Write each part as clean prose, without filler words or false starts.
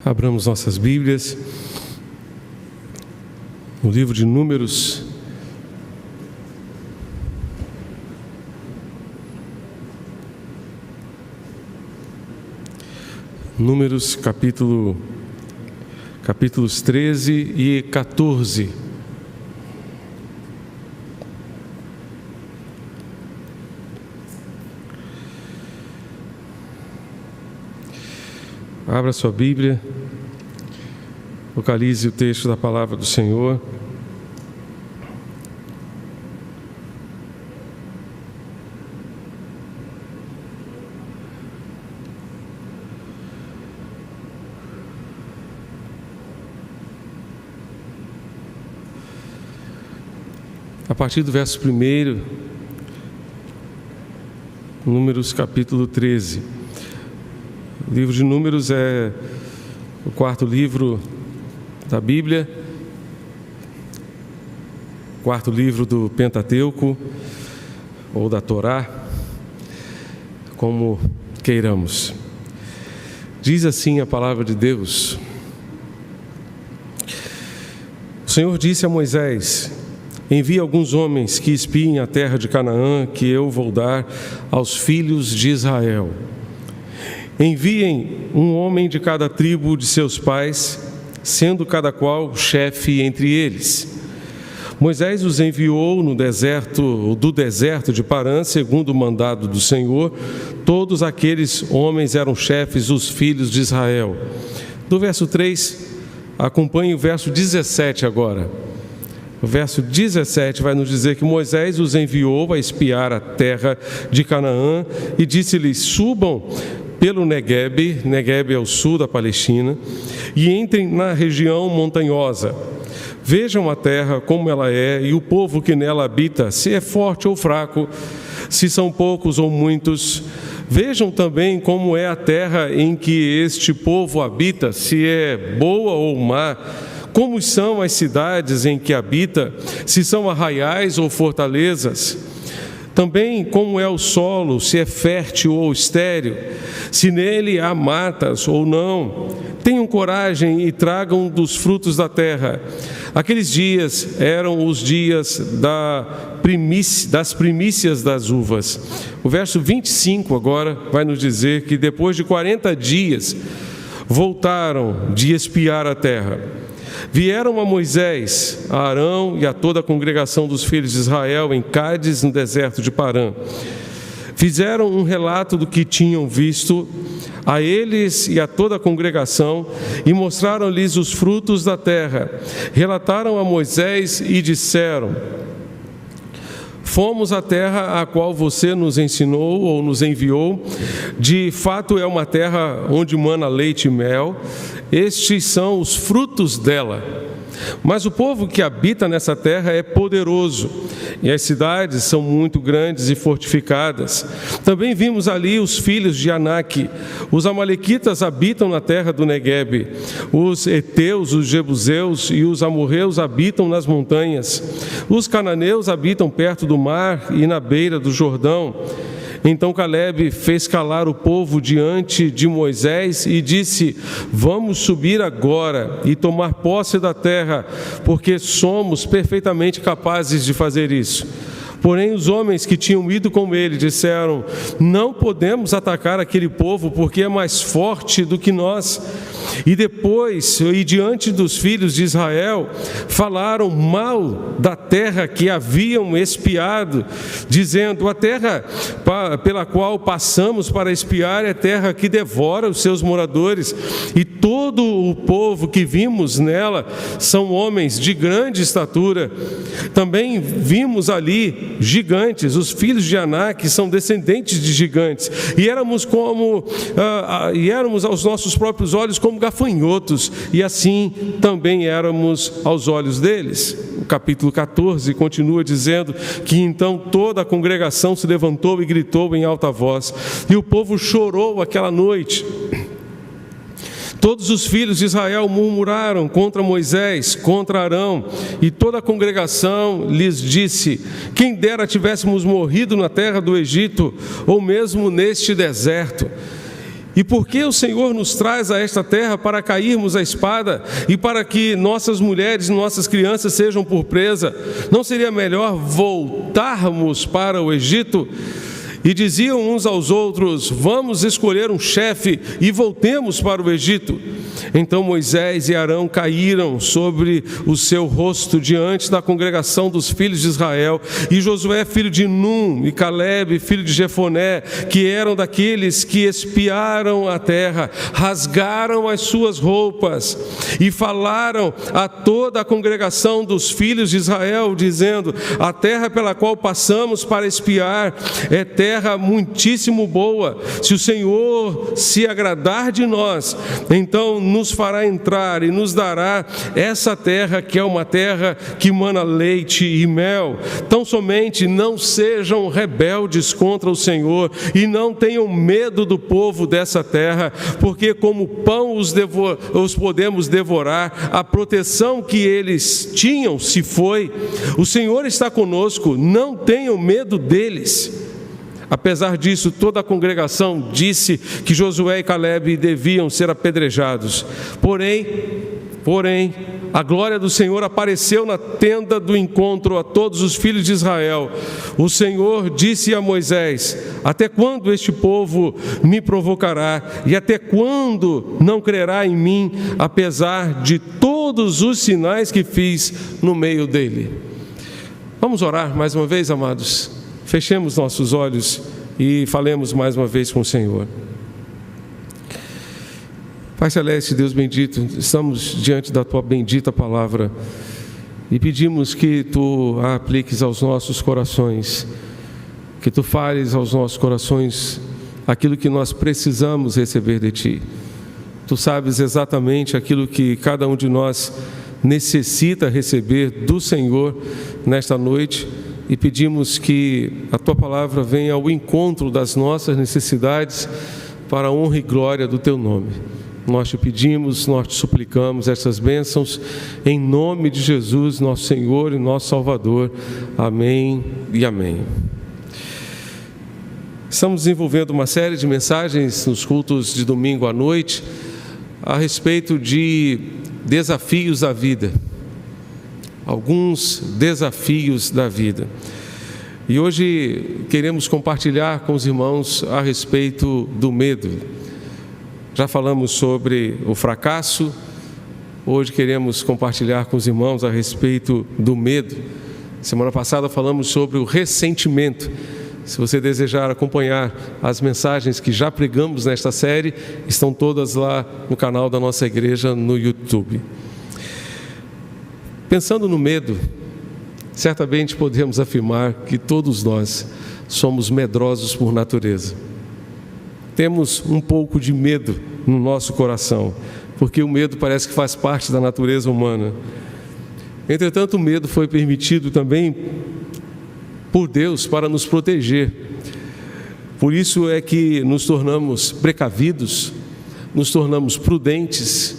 Abramos nossas Bíblias no livro de Números, capítulos 13 e 14. Abra sua Bíblia, localize o texto da palavra do Senhor. A partir do verso 1, Números capítulo 13. O livro de Números é o quarto livro da Bíblia, quarto livro do Pentateuco, ou da Torá, como queiramos. Diz assim a palavra de Deus: O Senhor disse a Moisés: Envie alguns homens que espiem a terra de Canaã, que eu vou dar aos filhos de Israel. Enviem um homem de cada tribo de seus pais, sendo cada qual chefe entre eles. Moisés os enviou do deserto de Parã, segundo o mandado do Senhor. Todos aqueles homens eram chefes dos filhos de Israel. Do verso 3, acompanhe o verso 17 agora. O verso 17 vai nos dizer que Moisés os enviou a espiar a terra de Canaã e disse-lhes: subam pelo Neguebe é o sul da Palestina, e entrem na região montanhosa. Vejam a terra como ela é e o povo que nela habita, se é forte ou fraco, se são poucos ou muitos. Vejam também como é a terra em que este povo habita, se é boa ou má. Como são as cidades em que habita, se são arraiais ou fortalezas. Também como é o solo, se é fértil ou estéril, se nele há matas ou não. Tenham coragem e tragam dos frutos da terra. Aqueles dias eram os dias das primícias das uvas. O verso 25 agora vai nos dizer que depois de 40 dias voltaram de espiar a terra. Vieram a Moisés, a Arão e a toda a congregação dos filhos de Israel em Cádiz, no deserto de Parã. Fizeram um relato do que tinham visto a eles e a toda a congregação e mostraram-lhes os frutos da terra. Relataram a Moisés e disseram: Fomos à terra a qual você nos ensinou ou nos enviou. De fato é uma terra onde mana leite e mel. Estes são os frutos dela. Mas o povo que habita nessa terra é poderoso, e as cidades são muito grandes e fortificadas. Também vimos ali os filhos de Anak. Os amalequitas habitam na terra do Neguebe. Os heteus, os jebuseus e os amorreus habitam nas montanhas. Os cananeus habitam perto do mar e na beira do Jordão. Então Calebe fez calar o povo diante de Moisés e disse: Vamos subir agora e tomar posse da terra, porque somos perfeitamente capazes de fazer isso. Porém, os homens que tinham ido com ele disseram: Não podemos atacar aquele povo, porque é mais forte do que nós. E diante dos filhos de Israel, falaram mal da terra que haviam espiado, dizendo: A terra pela qual passamos para espiar é terra que devora os seus moradores, e todo o povo que vimos nela são homens de grande estatura. Também vimos ali gigantes, os filhos de Anak são descendentes de gigantes, e éramos aos nossos próprios olhos como gafanhotos, e assim também éramos aos olhos deles. O capítulo 14 continua dizendo que então toda a congregação se levantou e gritou em alta voz, e o povo chorou aquela noite. Todos os filhos de Israel murmuraram contra Moisés, contra Arão, e toda a congregação lhes disse: quem dera tivéssemos morrido na terra do Egito, ou mesmo neste deserto. E por que o Senhor nos traz a esta terra para cairmos à espada e para que nossas mulheres e nossas crianças sejam por presa? Não seria melhor voltarmos para o Egito? E diziam uns aos outros: vamos escolher um chefe e voltemos para o Egito. Então Moisés e Arão caíram sobre o seu rosto diante da congregação dos filhos de Israel. E Josué, filho de Num, e Calebe, filho de Jefoné, que eram daqueles que espiaram a terra, rasgaram as suas roupas e falaram a toda a congregação dos filhos de Israel, dizendo: a terra pela qual passamos para espiar é terra muitíssimo boa. Se o Senhor se agradar de nós, então nos fará entrar e nos dará essa terra, que é uma terra que mana leite e mel. Tão somente não sejam rebeldes contra o Senhor e não tenham medo do povo dessa terra, porque como pão os podemos devorar. A proteção que eles tinham se foi. O Senhor está conosco, não tenham medo deles. Apesar disso, toda a congregação disse que Josué e Calebe deviam ser apedrejados. Porém, a glória do Senhor apareceu na tenda do encontro a todos os filhos de Israel. O Senhor disse a Moisés: até quando este povo me provocará? E até quando não crerá em mim, apesar de todos os sinais que fiz no meio dele? Vamos orar mais uma vez, amados. Fechemos nossos olhos e falemos mais uma vez com o Senhor. Pai Celeste, Deus bendito, estamos diante da Tua bendita palavra e pedimos que Tu a apliques aos nossos corações, que Tu fales aos nossos corações aquilo que nós precisamos receber de Ti. Tu sabes exatamente aquilo que cada um de nós necessita receber do Senhor nesta noite. E pedimos que a Tua palavra venha ao encontro das nossas necessidades para a honra e glória do Teu nome. Nós Te pedimos, nós Te suplicamos essas bênçãos em nome de Jesus, nosso Senhor e nosso Salvador. Amém e amém. Estamos desenvolvendo uma série de mensagens nos cultos de domingo à noite a respeito de desafios da vida. Alguns desafios da vida. E hoje queremos compartilhar com os irmãos a respeito do medo. Já falamos sobre o fracasso, hoje queremos compartilhar com os irmãos a respeito do medo. Semana passada falamos sobre o ressentimento. Se você desejar acompanhar as mensagens que já pregamos nesta série, estão todas lá no canal da nossa igreja no YouTube. Pensando no medo, certamente podemos afirmar que todos nós somos medrosos por natureza. Temos um pouco de medo no nosso coração, porque o medo parece que faz parte da natureza humana. Entretanto, o medo foi permitido também por Deus para nos proteger. Por isso é que nos tornamos precavidos, nos tornamos prudentes,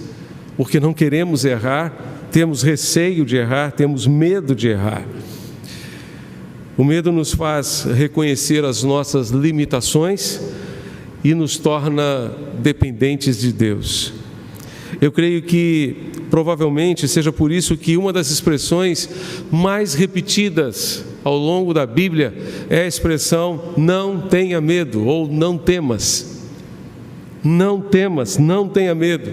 porque não queremos errar. Temos receio de errar, temos medo de errar. O medo nos faz reconhecer as nossas limitações e nos torna dependentes de Deus. Eu creio que provavelmente seja por isso que uma das expressões mais repetidas ao longo da Bíblia é a expressão não tenha medo ou não temas. Não temas, não tenha medo.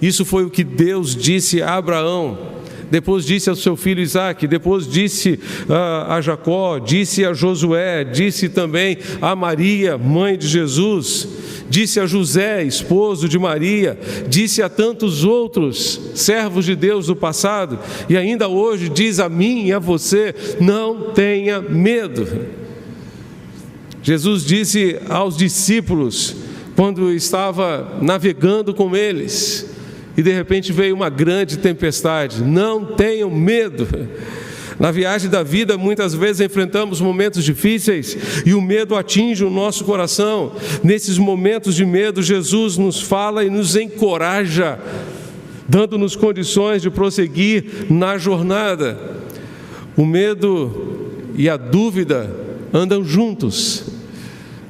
Isso foi o que Deus disse a Abraão, depois disse ao seu filho Isaque, depois disse a Jacó, disse a Josué, disse também a Maria, mãe de Jesus, disse a José, esposo de Maria, disse a tantos outros servos de Deus do passado, e ainda hoje diz a mim e a você: não tenha medo. Jesus disse aos discípulos, quando estava navegando com eles, e de repente veio uma grande tempestade: não tenham medo. Na viagem da vida, muitas vezes enfrentamos momentos difíceis e o medo atinge o nosso coração. Nesses momentos de medo, Jesus nos fala e nos encoraja, dando-nos condições de prosseguir na jornada. O medo e a dúvida andam juntos.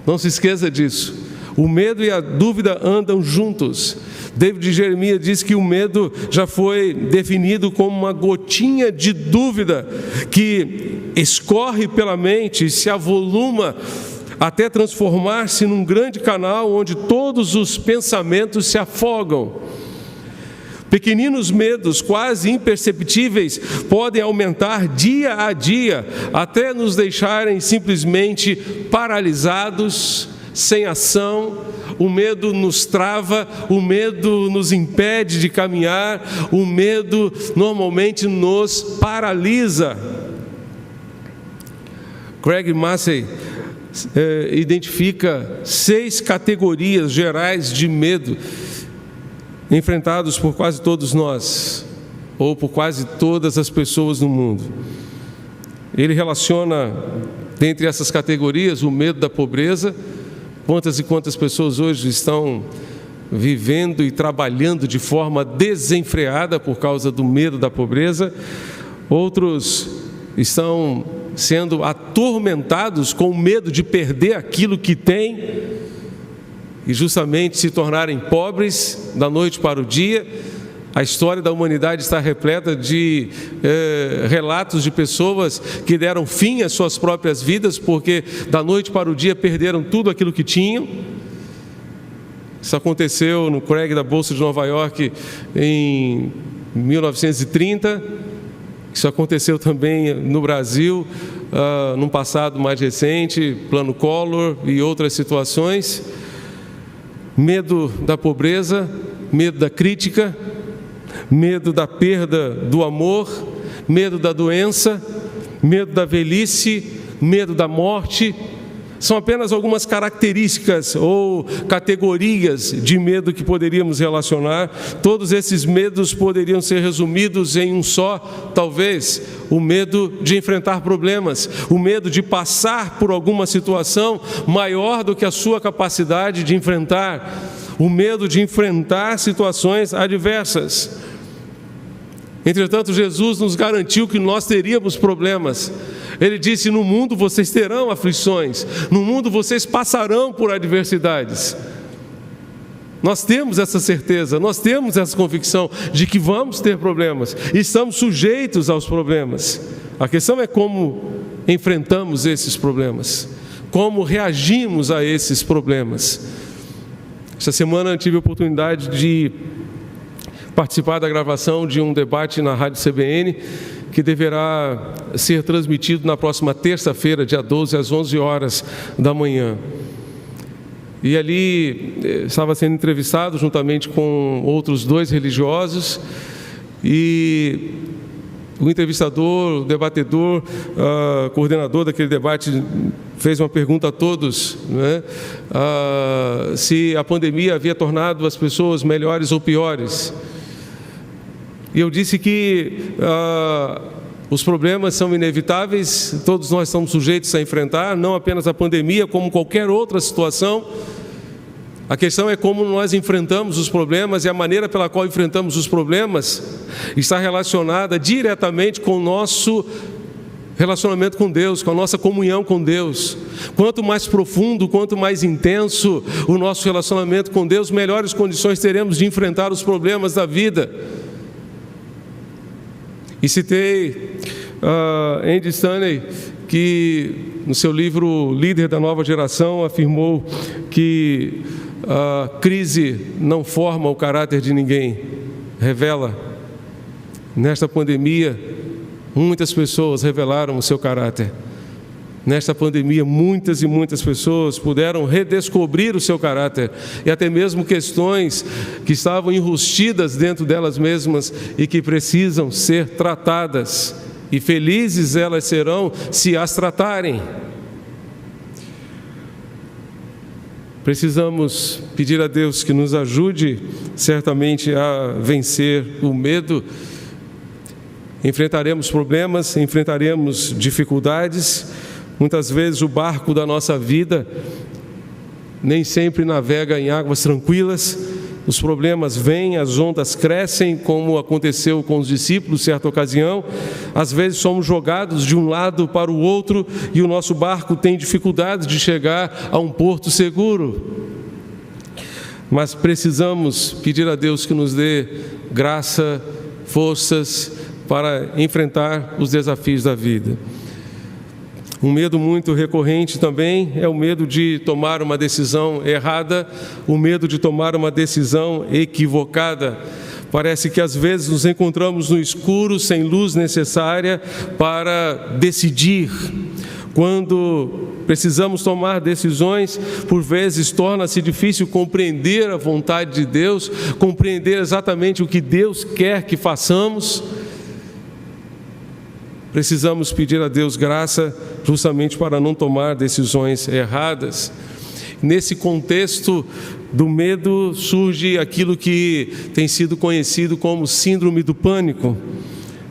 Não se esqueça disso. O medo e a dúvida andam juntos. David Jeremias diz que o medo já foi definido como uma gotinha de dúvida que escorre pela mente e se avoluma até transformar-se num grande canal onde todos os pensamentos se afogam. Pequeninos medos, quase imperceptíveis, podem aumentar dia a dia, até nos deixarem simplesmente paralisados, sem ação. O medo nos trava, o medo nos impede de caminhar, o medo normalmente nos paralisa. Craig Massey identifica 6 categorias gerais de medo enfrentados por quase todos nós, ou por quase todas as pessoas no mundo. Ele relaciona, dentre essas categorias, o medo da pobreza. Quantas e quantas pessoas hoje estão vivendo e trabalhando de forma desenfreada por causa do medo da pobreza. Outros estão sendo atormentados com o medo de perder aquilo que têm e justamente se tornarem pobres da noite para o dia. A história da humanidade está repleta de relatos de pessoas que deram fim às suas próprias vidas porque da noite para o dia perderam tudo aquilo que tinham. Isso aconteceu no Craig da Bolsa de Nova York em 1930. Isso aconteceu também no Brasil, num passado mais recente, Plano Collor e outras situações. Medo da pobreza, medo da crítica, medo da perda do amor, medo da doença, medo da velhice, medo da morte. São apenas algumas características ou categorias de medo que poderíamos relacionar. Todos esses medos poderiam ser resumidos em um só, talvez: o medo de enfrentar problemas, o medo de passar por alguma situação maior do que a sua capacidade de enfrentar, o medo de enfrentar situações adversas. Entretanto, Jesus nos garantiu que nós teríamos problemas. Ele disse: no mundo vocês terão aflições, no mundo vocês passarão por adversidades. Nós temos essa certeza, nós temos essa convicção de que vamos ter problemas, e estamos sujeitos aos problemas. A questão é como enfrentamos esses problemas, como reagimos a esses problemas. Esta semana eu tive a oportunidade de participar da gravação de um debate na Rádio CBN, que deverá ser transmitido na próxima terça-feira, dia 12, às 11 horas da manhã. E ali estava sendo entrevistado juntamente com outros 2 religiosos, e o entrevistador, o debatedor, coordenador daquele debate, fez uma pergunta a todos, né? Se a pandemia havia tornado as pessoas melhores ou piores. E eu disse que os problemas são inevitáveis, todos nós estamos sujeitos a enfrentar, não apenas a pandemia, como qualquer outra situação. A questão é como nós enfrentamos os problemas, e a maneira pela qual enfrentamos os problemas está relacionada diretamente com o nosso relacionamento com Deus, com a nossa comunhão com Deus. Quanto mais profundo, quanto mais intenso o nosso relacionamento com Deus, melhores condições teremos de enfrentar os problemas da vida. E citei Andy Stanley, que no seu livro Líder da Nova Geração afirmou que a crise não forma o caráter de ninguém, revela. Nesta pandemia, muitas pessoas revelaram o seu caráter. Nesta pandemia, muitas e muitas pessoas puderam redescobrir o seu caráter, e até mesmo questões que estavam enrustidas dentro delas mesmas e que precisam ser tratadas, e felizes elas serão se as tratarem. Precisamos pedir a Deus que nos ajude certamente a vencer o medo. Enfrentaremos problemas, enfrentaremos dificuldades. Muitas vezes o barco da nossa vida nem sempre navega em águas tranquilas. Os problemas vêm, as ondas crescem, como aconteceu com os discípulos em certa ocasião. Às vezes somos jogados de um lado para o outro e o nosso barco tem dificuldade de chegar a um porto seguro. mas precisamos pedir a Deus que nos dê graça, forças para enfrentar os desafios da vida. Um medo muito recorrente também é o medo de tomar uma decisão errada, o medo de tomar uma decisão equivocada. Parece que às vezes nos encontramos no escuro, sem luz necessária para decidir. Quando precisamos tomar decisões, por vezes torna-se difícil compreender a vontade de Deus, compreender exatamente o que Deus quer que façamos. Precisamos pedir a Deus graça justamente para não tomar decisões erradas. Nesse contexto do medo surge aquilo que tem sido conhecido como síndrome do pânico,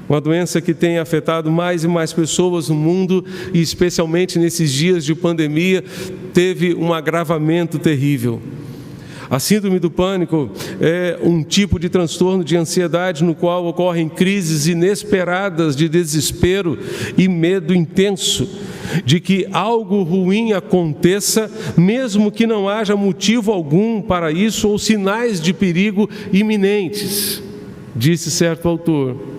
uma doença que tem afetado mais e mais pessoas no mundo e especialmente nesses dias de pandemia teve um agravamento terrível. A síndrome do pânico é um tipo de transtorno de ansiedade no qual ocorrem crises inesperadas de desespero e medo intenso de que algo ruim aconteça, mesmo que não haja motivo algum para isso ou sinais de perigo iminentes, disse certo autor.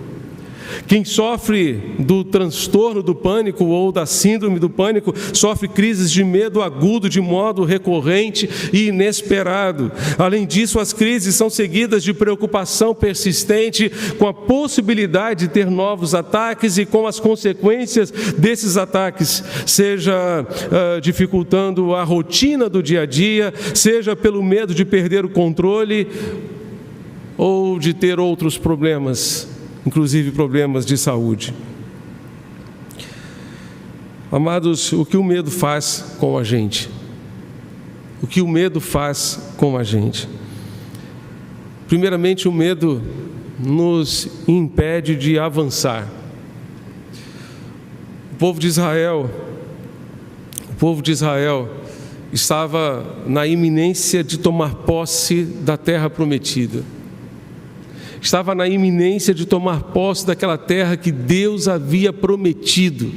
Quem sofre do transtorno do pânico ou da síndrome do pânico sofre crises de medo agudo de modo recorrente e inesperado. Além disso, as crises são seguidas de preocupação persistente com a possibilidade de ter novos ataques e com as consequências desses ataques, seja dificultando a rotina do dia a dia, seja pelo medo de perder o controle ou de ter outros problemas, inclusive problemas de saúde. Amados, o que o medo faz com a gente? O que o medo faz com a gente? Primeiramente, o medo nos impede de avançar. O povo de Israel estava na iminência de tomar posse da terra prometida. Estava na iminência de tomar posse daquela terra que Deus havia prometido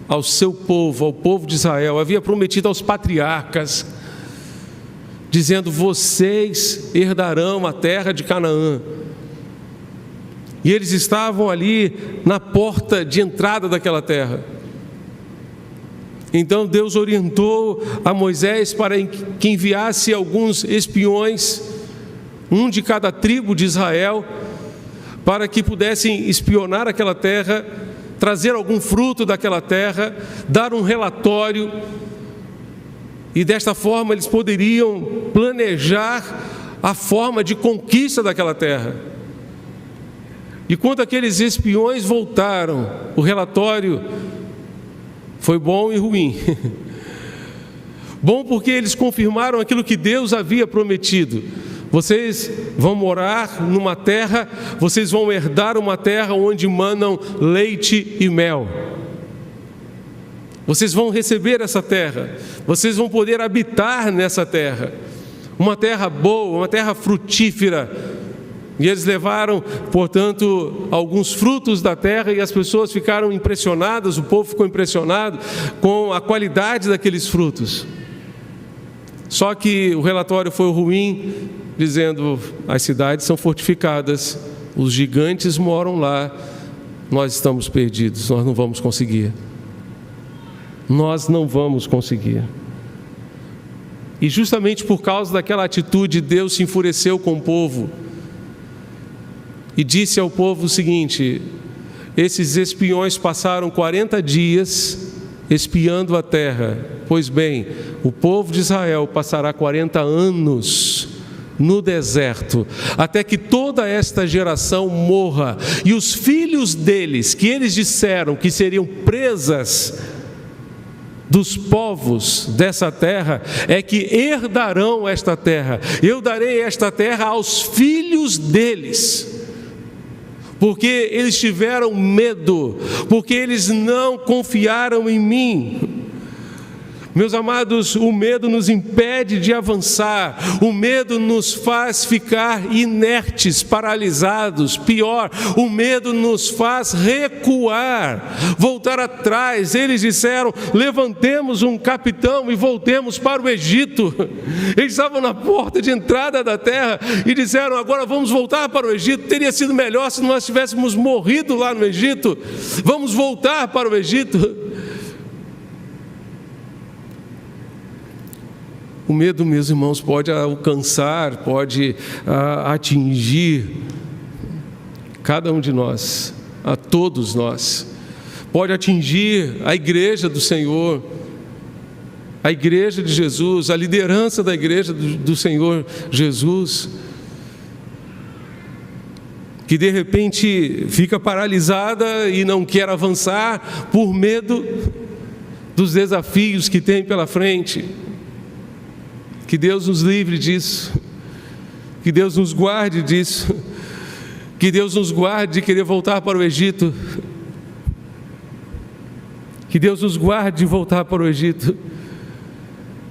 ao seu povo, ao povo de Israel, havia prometido aos patriarcas, dizendo: vocês herdarão a terra de Canaã. E eles estavam ali na porta de entrada daquela terra. Então Deus orientou a Moisés para que enviasse alguns espiões, um de cada tribo de Israel, para que pudessem espionar aquela terra, trazer algum fruto daquela terra, dar um relatório, e desta forma eles poderiam planejar a forma de conquista daquela terra. E quando aqueles espiões voltaram, o relatório foi bom e ruim. Bom porque eles confirmaram aquilo que Deus havia prometido. Vocês vão morar numa terra, vocês vão herdar uma terra onde manam leite e mel. Vocês vão receber essa terra, vocês vão poder habitar nessa terra. Uma terra boa, uma terra frutífera. E eles levaram, portanto, alguns frutos da terra e as pessoas ficaram impressionadas, o povo ficou impressionado com a qualidade daqueles frutos. Só que o relatório foi ruim, dizendo: as cidades são fortificadas, os gigantes moram lá, nós estamos perdidos, nós não vamos conseguir. Nós não vamos conseguir. E justamente por causa daquela atitude, Deus se enfureceu com o povo e disse ao povo o seguinte: esses espiões passaram 40 dias espiando a terra. Pois bem, o povo de Israel passará 40 anos no deserto, até que toda esta geração morra, e os filhos deles, que eles disseram que seriam presas dos povos dessa terra, é que herdarão esta terra. Eu darei esta terra aos filhos deles, porque eles tiveram medo, porque eles não confiaram em mim, Meus amados, o medo nos impede de avançar, o medo nos faz ficar inertes, paralisados. Pior, o medo nos faz recuar, voltar atrás. Eles disseram: levantemos um capitão e voltemos para o Egito. Eles estavam na porta de entrada da terra e disseram: agora vamos voltar para o Egito. Teria sido melhor se nós tivéssemos morrido lá no Egito. Vamos voltar para o Egito. O medo, meus irmãos, pode alcançar, pode atingir cada um de nós, a todos nós. Pode atingir a igreja do Senhor, a igreja de Jesus, a liderança da igreja do Senhor Jesus, que de repente fica paralisada e não quer avançar por medo dos desafios que tem pela frente. Que Deus nos livre disso, que Deus nos guarde disso, que Deus nos guarde de querer voltar para o Egito, que Deus nos guarde de voltar para o Egito,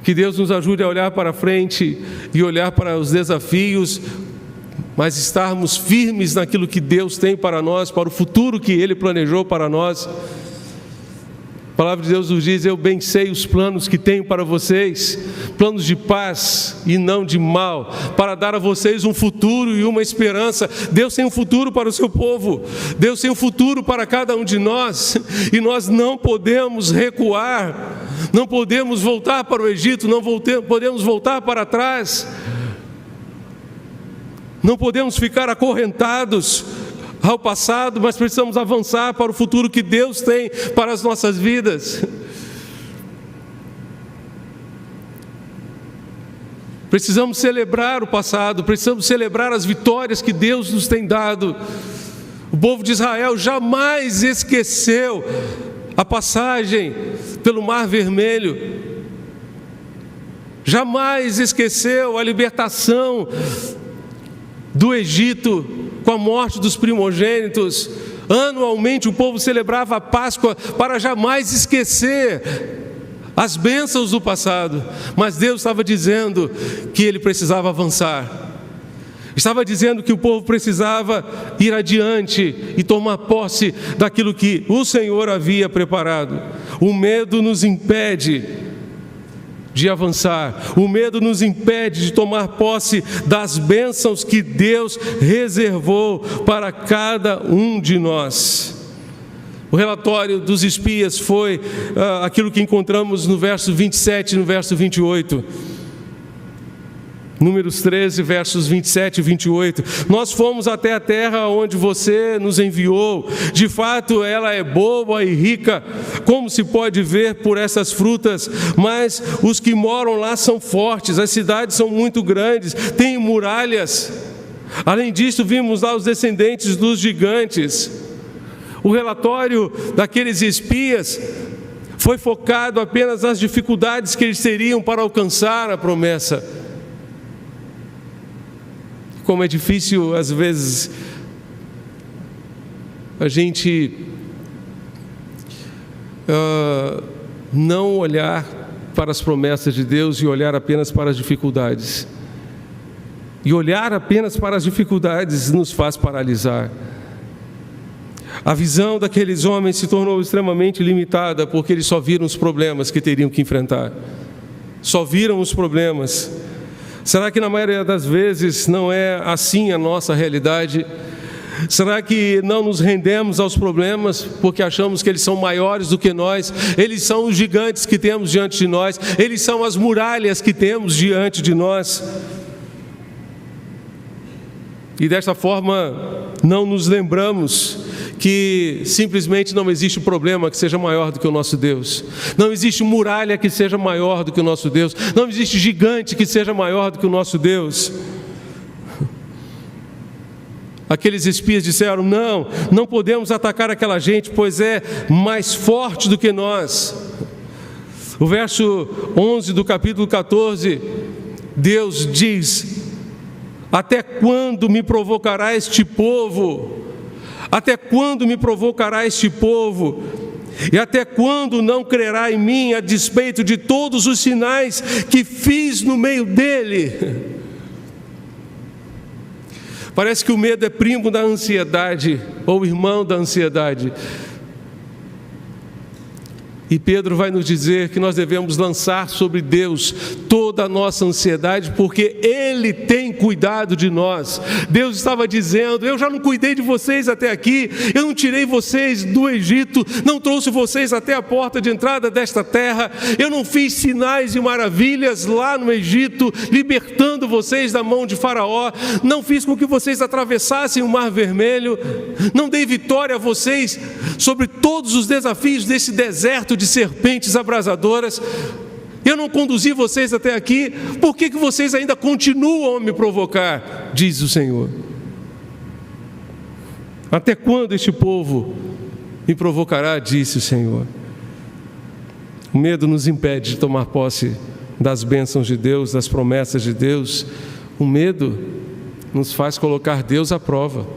que Deus nos ajude a olhar para frente e olhar para os desafios, mas estarmos firmes naquilo que Deus tem para nós, para o futuro que Ele planejou para nós. A palavra de Deus nos diz: eu bem sei os planos que tenho para vocês, planos de paz e não de mal, para dar a vocês um futuro e uma esperança. Deus tem um futuro para o seu povo, Deus tem um futuro para cada um de nós, e nós não podemos recuar, não podemos voltar para o Egito, não podemos voltar para trás, não podemos ficar acorrentados ao passado, mas precisamos avançar para o futuro que Deus tem para as nossas vidas. Precisamos celebrar o passado, precisamos celebrar as vitórias que Deus nos tem dado. O povo de Israel jamais esqueceu a passagem pelo Mar Vermelho, jamais esqueceu a libertação do Egito com a morte dos primogênitos. Anualmente o povo celebrava a Páscoa para jamais esquecer as bênçãos do passado, mas Deus estava dizendo que ele precisava avançar, estava dizendo que o povo precisava ir adiante e tomar posse daquilo que o Senhor havia preparado. O medo nos impede de avançar, o medo nos impede de tomar posse das bênçãos que Deus reservou para cada um de nós. O relatório dos espias foi aquilo que encontramos no verso 27 e no verso 28. Números 13, versos 27 e 28. Nós fomos até a terra onde você nos enviou. De fato, ela é boa e rica, como se pode ver por essas frutas. Mas os que moram lá são fortes, as cidades são muito grandes, têm muralhas. Além disso, vimos lá os descendentes dos gigantes. O relatório daqueles espias foi focado apenas nas dificuldades que eles teriam para alcançar a promessa. Como é difícil, às vezes, a gente não olhar para as promessas de Deus e olhar apenas para as dificuldades. E olhar apenas para as dificuldades nos faz paralisar. A visão daqueles homens se tornou extremamente limitada, porque eles só viram os problemas que teriam que enfrentar. Só viram os problemas. Será que na maioria das vezes não é assim a nossa realidade? Será que não nos rendemos aos problemas porque achamos que eles são maiores do que nós? Eles são os gigantes que temos diante de nós, eles são as muralhas que temos diante de nós. E desta forma não nos lembramos que simplesmente não existe problema que seja maior do que o nosso Deus. Não existe muralha que seja maior do que o nosso Deus. Não existe gigante que seja maior do que o nosso Deus. Aqueles espias disseram: não podemos atacar aquela gente, pois é mais forte do que nós. O verso 11 do capítulo 14, Deus diz: até quando me provocará este povo? Até quando me provocará este povo? E até quando não crerá em mim, a despeito de todos os sinais que fiz no meio dele? Parece que o medo é primo da ansiedade, ou irmão da ansiedade. E Pedro vai nos dizer que nós devemos lançar sobre Deus toda a nossa ansiedade, porque Ele tem cuidado de nós. Deus estava dizendo: eu já não cuidei de vocês até aqui, eu não tirei vocês do Egito, não trouxe vocês até a porta de entrada desta terra, eu não fiz sinais e maravilhas lá no Egito, libertando vocês da mão de Faraó, não fiz com que vocês atravessassem o Mar Vermelho, não dei vitória a vocês sobre todos os desafios desse deserto de serpentes abrasadoras. Eu não conduzi vocês até aqui, por que vocês ainda continuam a me provocar? Diz o Senhor. Até quando este povo me provocará? Disse o Senhor. O medo nos impede de tomar posse das bênçãos de Deus, das promessas de Deus. O medo nos faz colocar Deus à prova,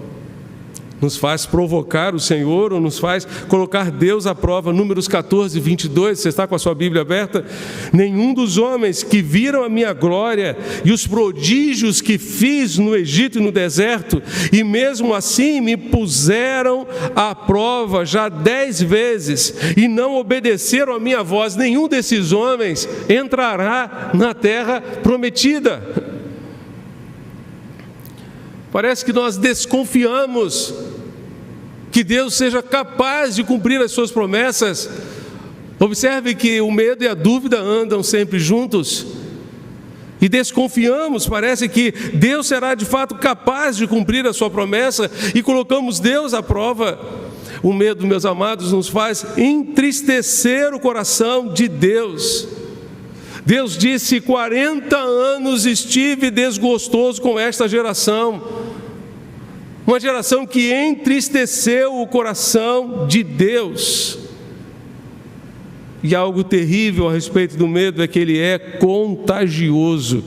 nos faz provocar o Senhor, ou nos faz colocar Deus à prova. Números 14, 22, você está com a sua Bíblia aberta? Nenhum dos homens que viram a minha glória e os prodígios que fiz no Egito e no deserto, e mesmo assim me puseram à prova já 10 vezes, e não obedeceram a minha voz, nenhum desses homens entrará na terra prometida. Parece que nós desconfiamos que Deus seja capaz de cumprir as suas promessas. Observe que o medo e a dúvida andam sempre juntos. E desconfiamos, parece que Deus será de fato capaz de cumprir a sua promessa, e colocamos Deus à prova. O medo, meus amados, nos faz entristecer o coração de Deus. Deus disse: 40 anos estive desgostoso com esta geração. Uma geração que entristeceu o coração de Deus. E algo terrível a respeito do medo é que ele é contagioso.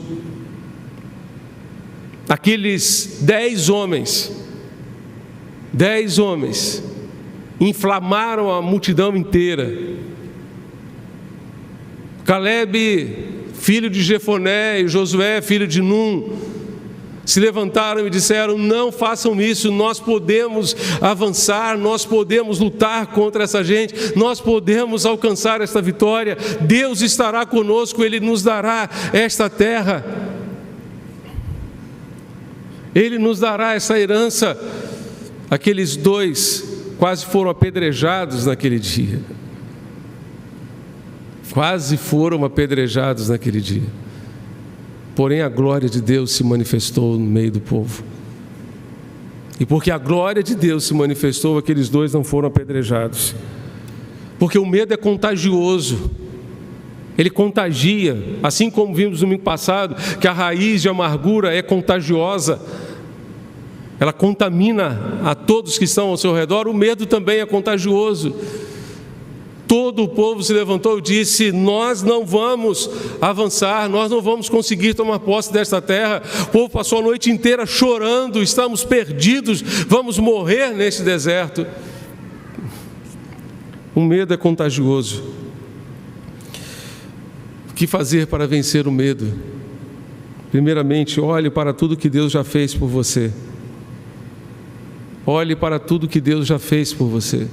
Aqueles 10 homens inflamaram a multidão inteira. Calebe, filho de Jefoné, e Josué, filho de Num, se levantaram e disseram: não façam isso, nós podemos avançar, nós podemos lutar contra essa gente, nós podemos alcançar esta vitória, Deus estará conosco, Ele nos dará esta terra, Ele nos dará essa herança. Aqueles 2 quase foram apedrejados naquele dia. Quase foram apedrejados naquele dia. Porém, a glória de Deus se manifestou no meio do povo. E porque a glória de Deus se manifestou, aqueles 2 não foram apedrejados. Porque o medo é contagioso. Ele contagia. Assim como vimos no domingo passado, que a raiz de amargura é contagiosa. Ela contamina a todos que estão ao seu redor. O medo também é contagioso. Todo o povo se levantou e disse: nós não vamos avançar, nós não vamos conseguir tomar posse desta terra. O povo passou a noite inteira chorando: estamos perdidos, vamos morrer neste deserto. O medo é contagioso. O que fazer para vencer o medo? Primeiramente, olhe para tudo que Deus já fez por você. Olhe para tudo que Deus já fez por você.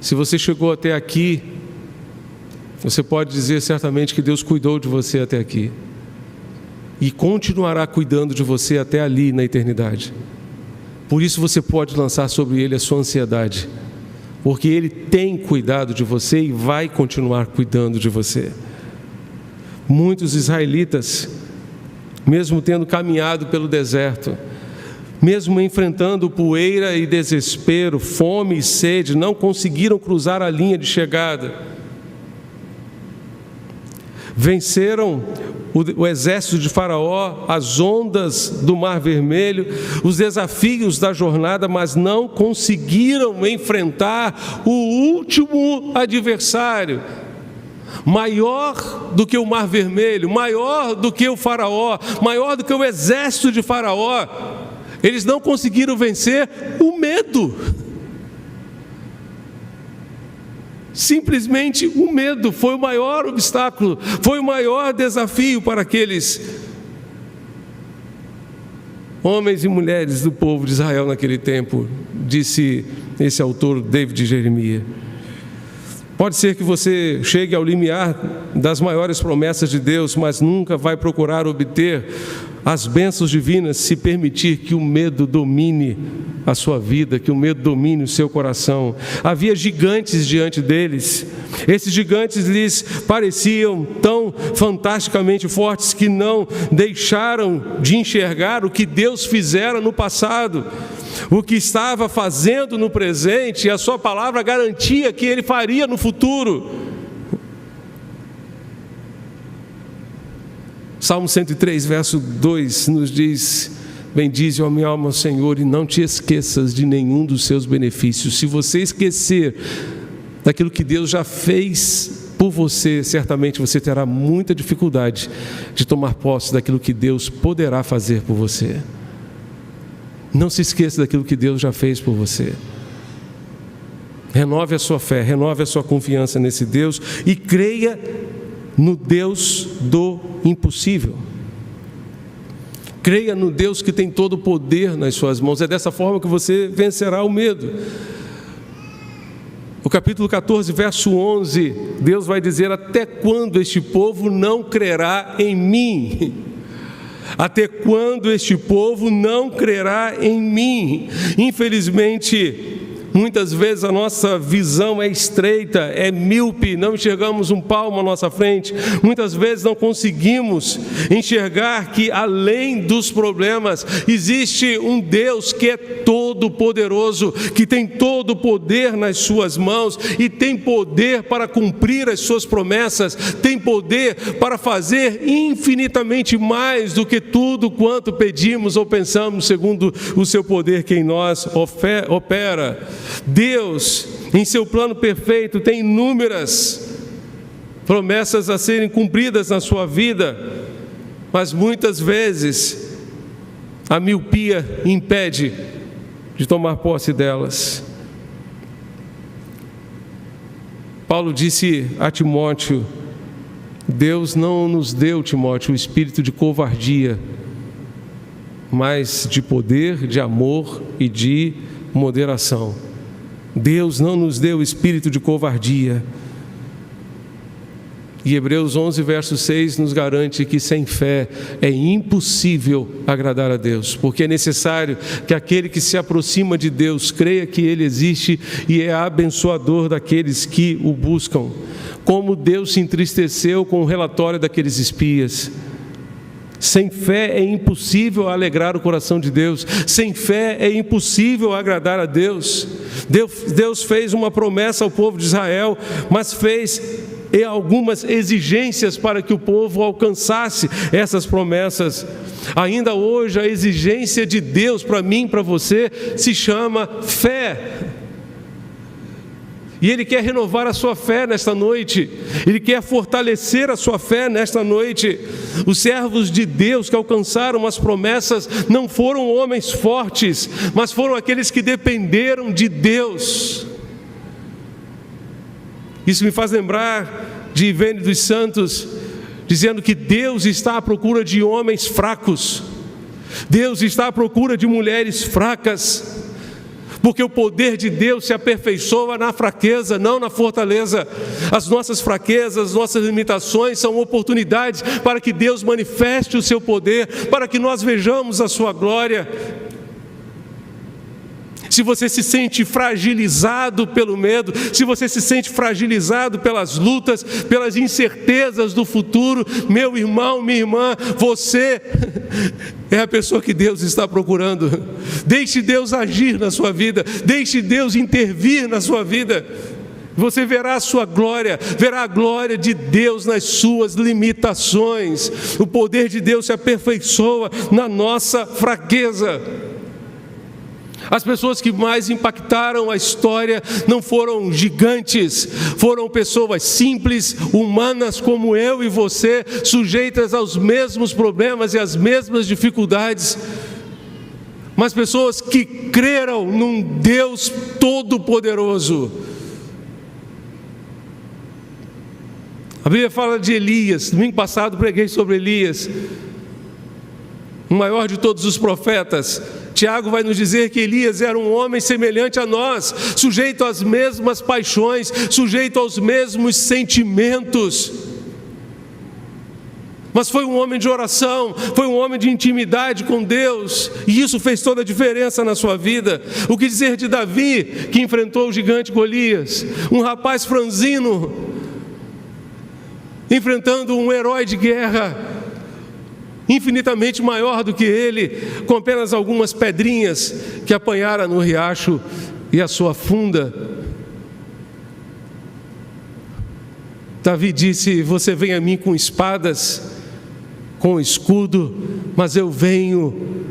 Se você chegou até aqui, você pode dizer certamente que Deus cuidou de você até aqui, e continuará cuidando de você até ali na eternidade. Por isso você pode lançar sobre Ele a sua ansiedade, porque Ele tem cuidado de você e vai continuar cuidando de você. Muitos israelitas, mesmo tendo caminhado pelo deserto, mesmo enfrentando poeira e desespero, fome e sede, não conseguiram cruzar a linha de chegada. Venceram o exército de Faraó, as ondas do Mar Vermelho, os desafios da jornada, mas não conseguiram enfrentar o último adversário, maior do que o Mar Vermelho, maior do que o Faraó, maior do que o exército de Faraó. Eles não conseguiram vencer o medo. Simplesmente o medo foi o maior obstáculo, foi o maior desafio para aqueles homens e mulheres do povo de Israel naquele tempo, disse esse autor David Jeremias. Pode ser que você chegue ao limiar das maiores promessas de Deus, mas nunca vai procurar obter as bênçãos divinas se permitir que o medo domine a sua vida, que o medo domine o seu coração. Havia gigantes diante deles. Esses gigantes lhes pareciam tão fantasticamente fortes que não deixaram de enxergar o que Deus fizera no passado, o que estava fazendo no presente, e a sua palavra garantia que Ele faria no futuro. Salmo 103, verso 2 nos diz: bendize, ó minha alma, o Senhor, e não te esqueças de nenhum dos seus benefícios. Se você esquecer daquilo que Deus já fez por você, certamente você terá muita dificuldade de tomar posse daquilo que Deus poderá fazer por você. Não se esqueça daquilo que Deus já fez por você. Renove a sua fé, renove a sua confiança nesse Deus e creia no Deus do impossível. Creia no Deus que tem todo o poder nas suas mãos. É dessa forma que você vencerá o medo. O capítulo 14, verso 11, Deus vai dizer: até quando este povo não crerá em mim? Até quando este povo não crerá em mim? Infelizmente, muitas vezes a nossa visão é estreita, é míope, não enxergamos um palmo à nossa frente. Muitas vezes não conseguimos enxergar que além dos problemas existe um Deus que é todo poderoso, que tem todo o poder nas suas mãos e tem poder para cumprir as suas promessas, tem poder para fazer infinitamente mais do que tudo quanto pedimos ou pensamos, segundo o seu poder que em nós opera. Deus, em seu plano perfeito, tem inúmeras promessas a serem cumpridas na sua vida, mas muitas vezes a miopia impede de tomar posse delas. Paulo disse a Timóteo: Deus não nos deu, Timóteo, o espírito de covardia, mas de poder, de amor e de moderação. Deus não nos deu o espírito de covardia. E Hebreus 11, verso 6 nos garante que sem fé é impossível agradar a Deus, porque é necessário que aquele que se aproxima de Deus creia que Ele existe e é abençoador daqueles que o buscam. Como Deus se entristeceu com o relatório daqueles espias. Sem fé é impossível alegrar o coração de Deus. Sem fé é impossível agradar a Deus. Deus fez uma promessa ao povo de Israel, mas fez algumas exigências para que o povo alcançasse essas promessas. Ainda hoje a exigência de Deus para mim, para você, se chama fé. E Ele quer renovar a sua fé nesta noite. Ele quer fortalecer a sua fé nesta noite. Os servos de Deus que alcançaram as promessas não foram homens fortes, mas foram aqueles que dependeram de Deus. Isso me faz lembrar de Ivênio dos Santos, dizendo que Deus está à procura de homens fracos. Deus está à procura de mulheres fracas. Porque o poder de Deus se aperfeiçoa na fraqueza, não na fortaleza. As nossas fraquezas, as nossas limitações são oportunidades para que Deus manifeste o seu poder, para que nós vejamos a sua glória. Se você se sente fragilizado pelo medo, se você se sente fragilizado pelas lutas, pelas incertezas do futuro, meu irmão, minha irmã, você é a pessoa que Deus está procurando. Deixe Deus agir na sua vida, deixe Deus intervir na sua vida. Você verá a sua glória, verá a glória de Deus nas suas limitações. O poder de Deus se aperfeiçoa na nossa fraqueza. As pessoas que mais impactaram a história não foram gigantes, foram pessoas simples, humanas como eu e você, sujeitas aos mesmos problemas e às mesmas dificuldades, mas pessoas que creram num Deus todo-poderoso. A Bíblia fala de Elias. Domingo passado preguei sobre Elias, o maior de todos os profetas. Tiago vai nos dizer que Elias era um homem semelhante a nós, sujeito às mesmas paixões, sujeito aos mesmos sentimentos. Mas foi um homem de oração, foi um homem de intimidade com Deus, e isso fez toda a diferença na sua vida. O que dizer de Davi, que enfrentou o gigante Golias, um rapaz franzino, enfrentando um herói de guerra, infinitamente maior do que ele, com apenas algumas pedrinhas que apanhara no riacho e a sua funda. Davi disse: você vem a mim com espadas, com escudo, mas eu venho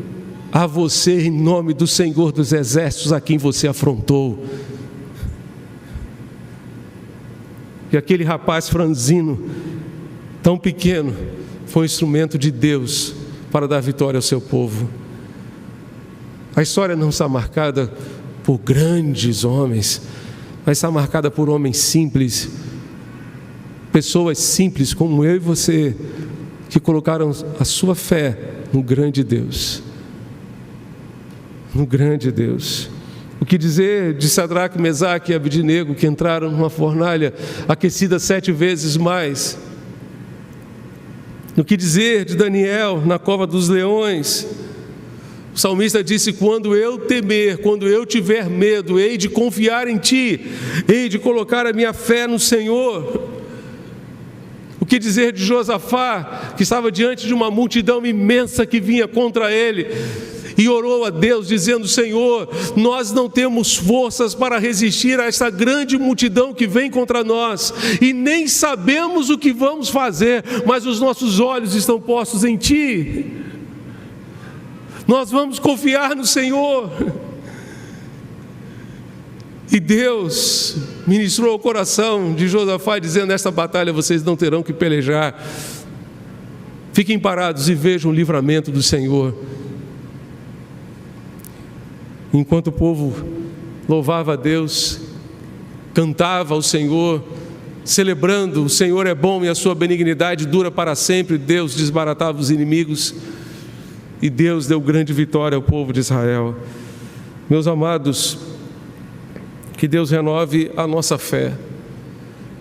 a você em nome do Senhor dos Exércitos, a quem você afrontou. E aquele rapaz franzino, tão pequeno, foi um instrumento de Deus para dar vitória ao seu povo. A história não está marcada por grandes homens, mas está marcada por homens simples, pessoas simples como eu e você, que colocaram a sua fé no grande Deus. No grande Deus. O que dizer de Sadraque, Mesaque e Abednego, que entraram numa fornalha aquecida 7 vezes mais? O que dizer de Daniel na cova dos leões? O salmista disse: quando eu temer, quando eu tiver medo, hei de confiar em Ti, hei de colocar a minha fé no Senhor. O que dizer de Josafá, que estava diante de uma multidão imensa que vinha contra ele, e orou a Deus dizendo: Senhor, nós não temos forças para resistir a esta grande multidão que vem contra nós, e nem sabemos o que vamos fazer, mas os nossos olhos estão postos em Ti, nós vamos confiar no Senhor. E Deus ministrou o coração de Josafá, dizendo: nesta batalha vocês não terão que pelejar, fiquem parados e vejam o livramento do Senhor. Enquanto o povo louvava a Deus, cantava ao Senhor, celebrando: o Senhor é bom e a sua benignidade dura para sempre, Deus desbaratava os inimigos, e Deus deu grande vitória ao povo de Israel. Meus amados, que Deus renove a nossa fé,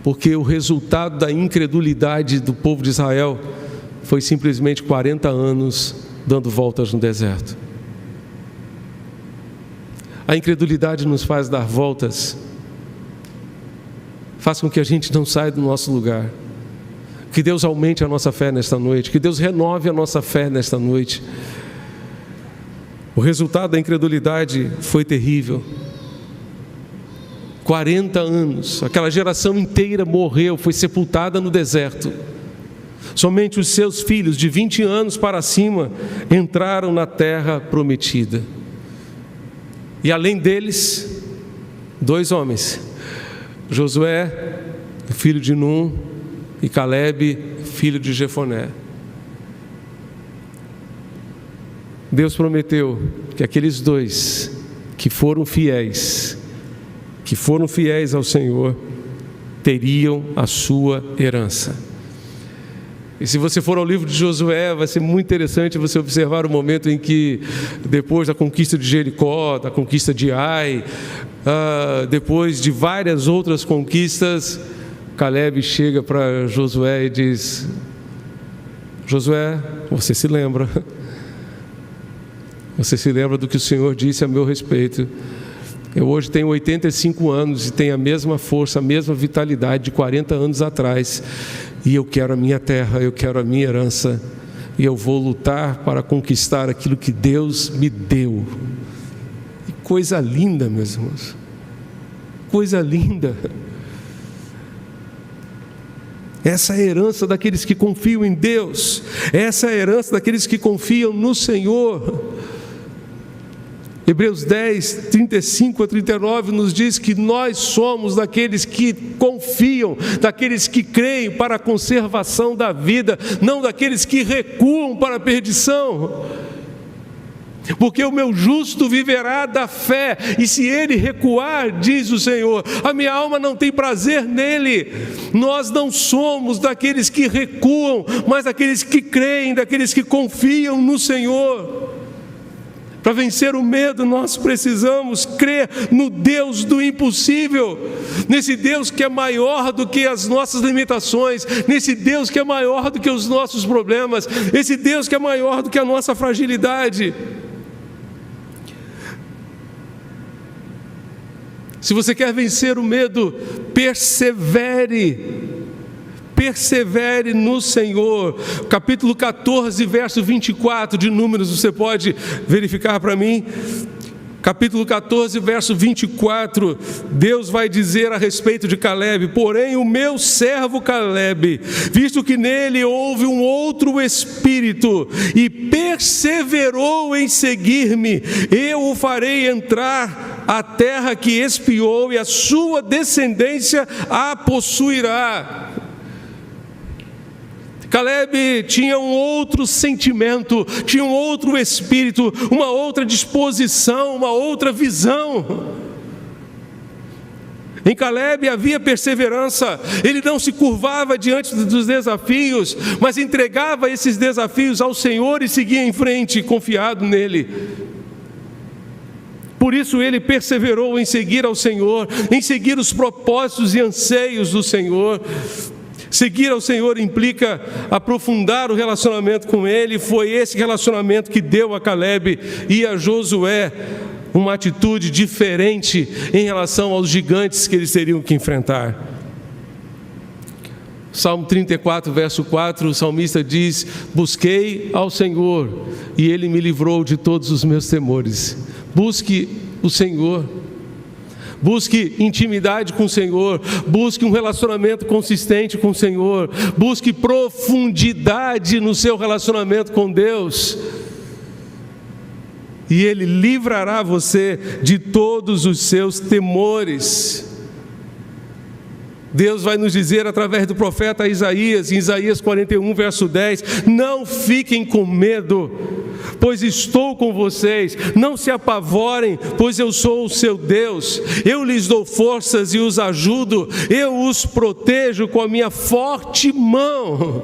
porque o resultado da incredulidade do povo de Israel foi simplesmente 40 anos dando voltas no deserto. A incredulidade nos faz dar voltas, faz com que a gente não saia do nosso lugar. Que Deus aumente a nossa fé nesta noite, que Deus renove a nossa fé nesta noite. O resultado da incredulidade foi terrível. 40 anos, aquela geração inteira morreu, foi sepultada no deserto. Somente os seus filhos de 20 anos para cima entraram na terra prometida. E além deles, 2 homens, Josué, filho de Num, e Calebe, filho de Jefoné. Deus prometeu que aqueles 2 que foram fiéis ao Senhor, teriam a sua herança. E se você for ao livro de Josué, vai ser muito interessante você observar o momento em que, depois da conquista de Jericó, da conquista de Ai, depois de várias outras conquistas, Calebe chega para Josué e diz: Josué, você se lembra do que o Senhor disse a meu respeito? Eu hoje tenho 85 anos e tenho a mesma força, a mesma vitalidade de 40 anos atrás. E eu quero a minha terra, eu quero a minha herança. E eu vou lutar para conquistar aquilo que Deus me deu. E coisa linda, meus irmãos. Coisa linda. Essa é a herança daqueles que confiam em Deus. Essa é a herança daqueles que confiam no Senhor. Hebreus 10, 35 a 39 nos diz que nós somos daqueles que confiam, daqueles que creem para a conservação da vida, não daqueles que recuam para a perdição. porque o meu justo viverá da fé, e se ele recuar, diz o Senhor, a minha alma não tem prazer nele. Nós não somos daqueles que recuam, mas daqueles que creem, daqueles que confiam no Senhor. Para vencer o medo, nós precisamos crer no Deus do impossível, nesse Deus que é maior do que as nossas limitações, nesse Deus que é maior do que os nossos problemas, esse Deus que é maior do que a nossa fragilidade. Se você quer vencer o medo, persevere no Senhor. Capítulo 14, verso 24 de Números, você pode verificar para mim? Capítulo 14, verso 24, Deus vai dizer a respeito de Caleb: porém o meu servo Caleb, visto que nele houve um outro espírito, e perseverou em seguir-me, eu o farei entrar a terra que espiou, e a sua descendência a possuirá. Caleb tinha um outro sentimento, tinha um outro espírito, uma outra disposição, uma outra visão. Em Caleb havia perseverança, ele não se curvava diante dos desafios, mas entregava esses desafios ao Senhor e seguia em frente, confiado nele. Por isso ele perseverou em seguir ao Senhor, em seguir os propósitos e anseios do Senhor. Seguir ao Senhor implica aprofundar o relacionamento com Ele. Foi esse relacionamento que deu a Caleb e a Josué uma atitude diferente em relação aos gigantes que eles teriam que enfrentar. Salmo 34, verso 4, o salmista diz: busquei ao Senhor e Ele me livrou de todos os meus temores. Busque o Senhor. Busque intimidade com o Senhor, busque um relacionamento consistente com o Senhor, busque profundidade no seu relacionamento com Deus, e Ele livrará você de todos os seus temores. Deus vai nos dizer através do profeta Isaías, em Isaías 41, verso 10, não fiquem com medo, pois estou com vocês, não se apavorem, pois eu sou o seu Deus, eu lhes dou forças e os ajudo, eu os protejo com a minha forte mão.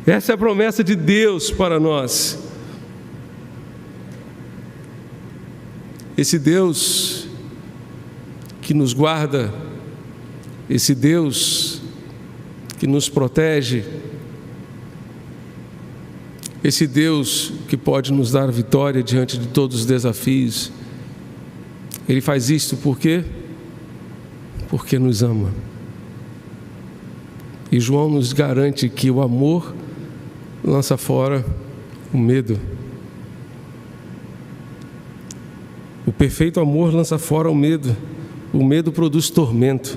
Essa é a promessa de Deus para nós. Esse Deus que nos guarda, esse Deus que nos protege, esse Deus que pode nos dar vitória diante de todos os desafios, Ele faz isto por quê? Porque nos ama. E João nos garante que o amor lança fora o medo. O perfeito amor lança fora o medo. O medo produz tormento.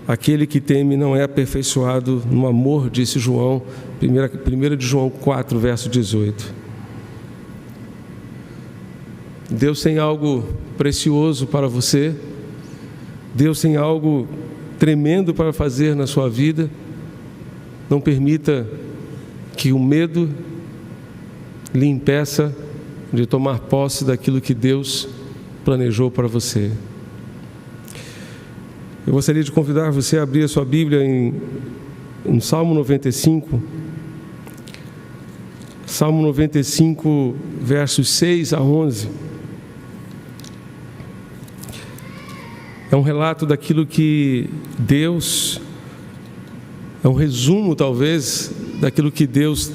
Aquele que teme não é aperfeiçoado no amor, disse João, 1 de João 4, verso 18. Deus tem algo precioso para você. Deus tem algo tremendo para fazer na sua vida. Não permita que o medo lhe impeça de tomar posse daquilo que Deus planejou para você. Eu gostaria de convidar você a abrir a sua Bíblia em Salmo 95. Salmo 95, versos 6 a 11. É um relato daquilo que Deus, é um resumo talvez, daquilo que Deus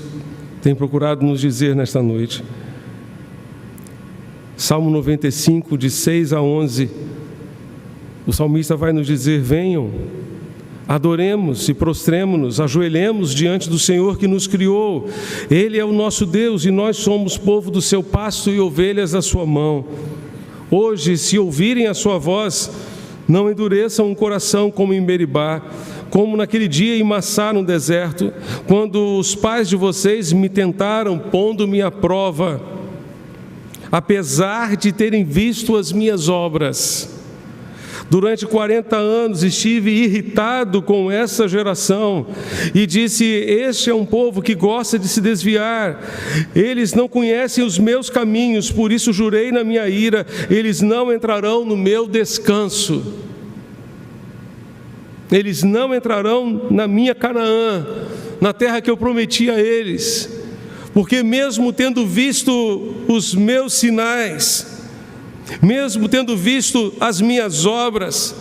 tem procurado nos dizer nesta noite. Salmo 95, de 6 a 11. O salmista vai nos dizer: venham, adoremos e prostremo-nos, ajoelhemos diante do Senhor que nos criou. Ele é o nosso Deus e nós somos povo do seu pasto e ovelhas da sua mão. Hoje, se ouvirem a sua voz, não endureçam o coração como em Meribá, como naquele dia em Massá no deserto, quando os pais de vocês me tentaram, pondo-me à prova, apesar de terem visto as minhas obras. Durante 40 anos estive irritado com essa geração e disse: este é um povo que gosta de se desviar, eles não conhecem os meus caminhos, por isso jurei na minha ira, eles não entrarão no meu descanso. Eles não entrarão na minha Canaã, na terra que eu prometi a eles, porque mesmo tendo visto os meus sinais, mesmo tendo visto as minhas obras,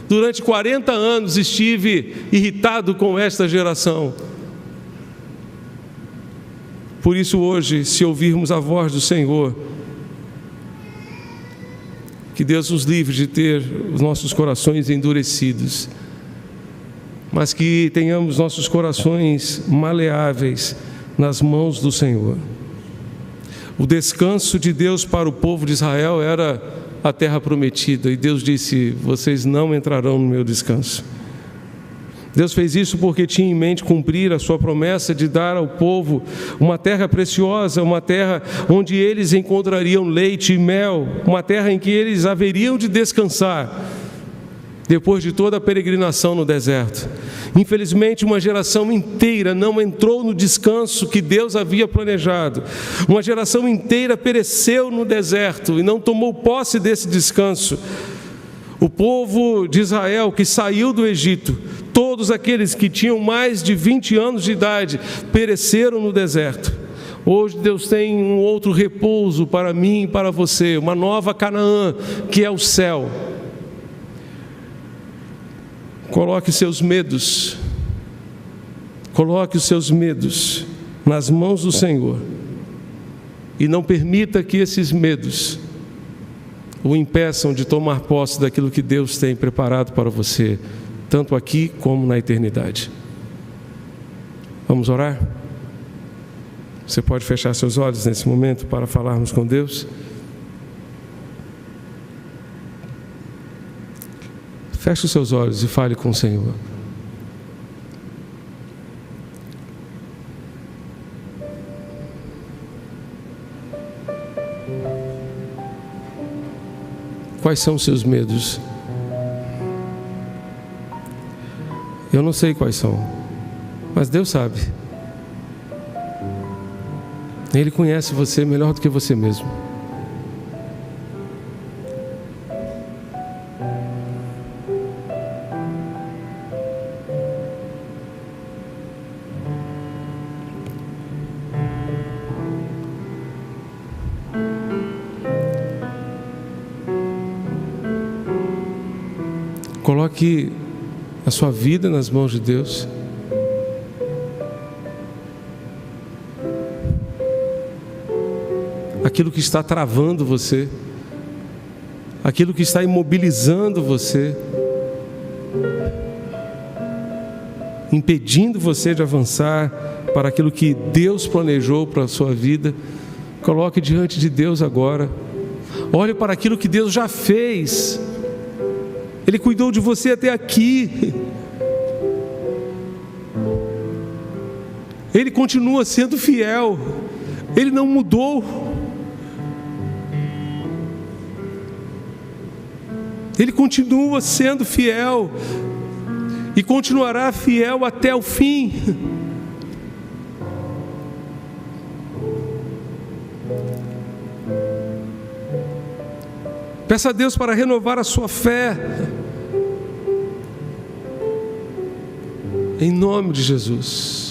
durante 40 anos estive irritado com esta geração. Por isso hoje, se ouvirmos a voz do Senhor, que Deus nos livre de ter os nossos corações endurecidos, mas que tenhamos nossos corações maleáveis nas mãos do Senhor. O descanso de Deus para o povo de Israel era a terra prometida, e Deus disse: vocês não entrarão no meu descanso. Deus fez isso porque tinha em mente cumprir a sua promessa de dar ao povo uma terra preciosa, uma terra onde eles encontrariam leite e mel, uma terra em que eles haveriam de descansar depois de toda a peregrinação no deserto. Infelizmente, uma geração inteira não entrou no descanso que Deus havia planejado. Uma geração inteira pereceu no deserto e não tomou posse desse descanso. O povo de Israel que saiu do Egito, todos aqueles que tinham mais de 20 anos de idade, pereceram no deserto. Hoje Deus tem um outro repouso para mim e para você, uma nova Canaã, que é o céu. Coloque os seus medos nas mãos do Senhor e não permita que esses medos o impeçam de tomar posse daquilo que Deus tem preparado para você, tanto aqui como na eternidade. Vamos orar? Você pode fechar seus olhos nesse momento para falarmos com Deus? Feche os seus olhos e fale com o Senhor. Quais são os seus medos? Eu não sei quais são, mas Deus sabe. Ele conhece você melhor do que você mesmo. Coloque a sua vida nas mãos de Deus. Aquilo que está travando você, aquilo que está imobilizando você, impedindo você de avançar para aquilo que Deus planejou para a sua vida, coloque diante de Deus agora. Olhe para aquilo que Deus já fez. Ele cuidou de você até aqui. Ele continua sendo fiel. Ele não mudou. Ele continua sendo fiel e continuará fiel até o fim. Peça a Deus para renovar a sua fé. Em nome de Jesus.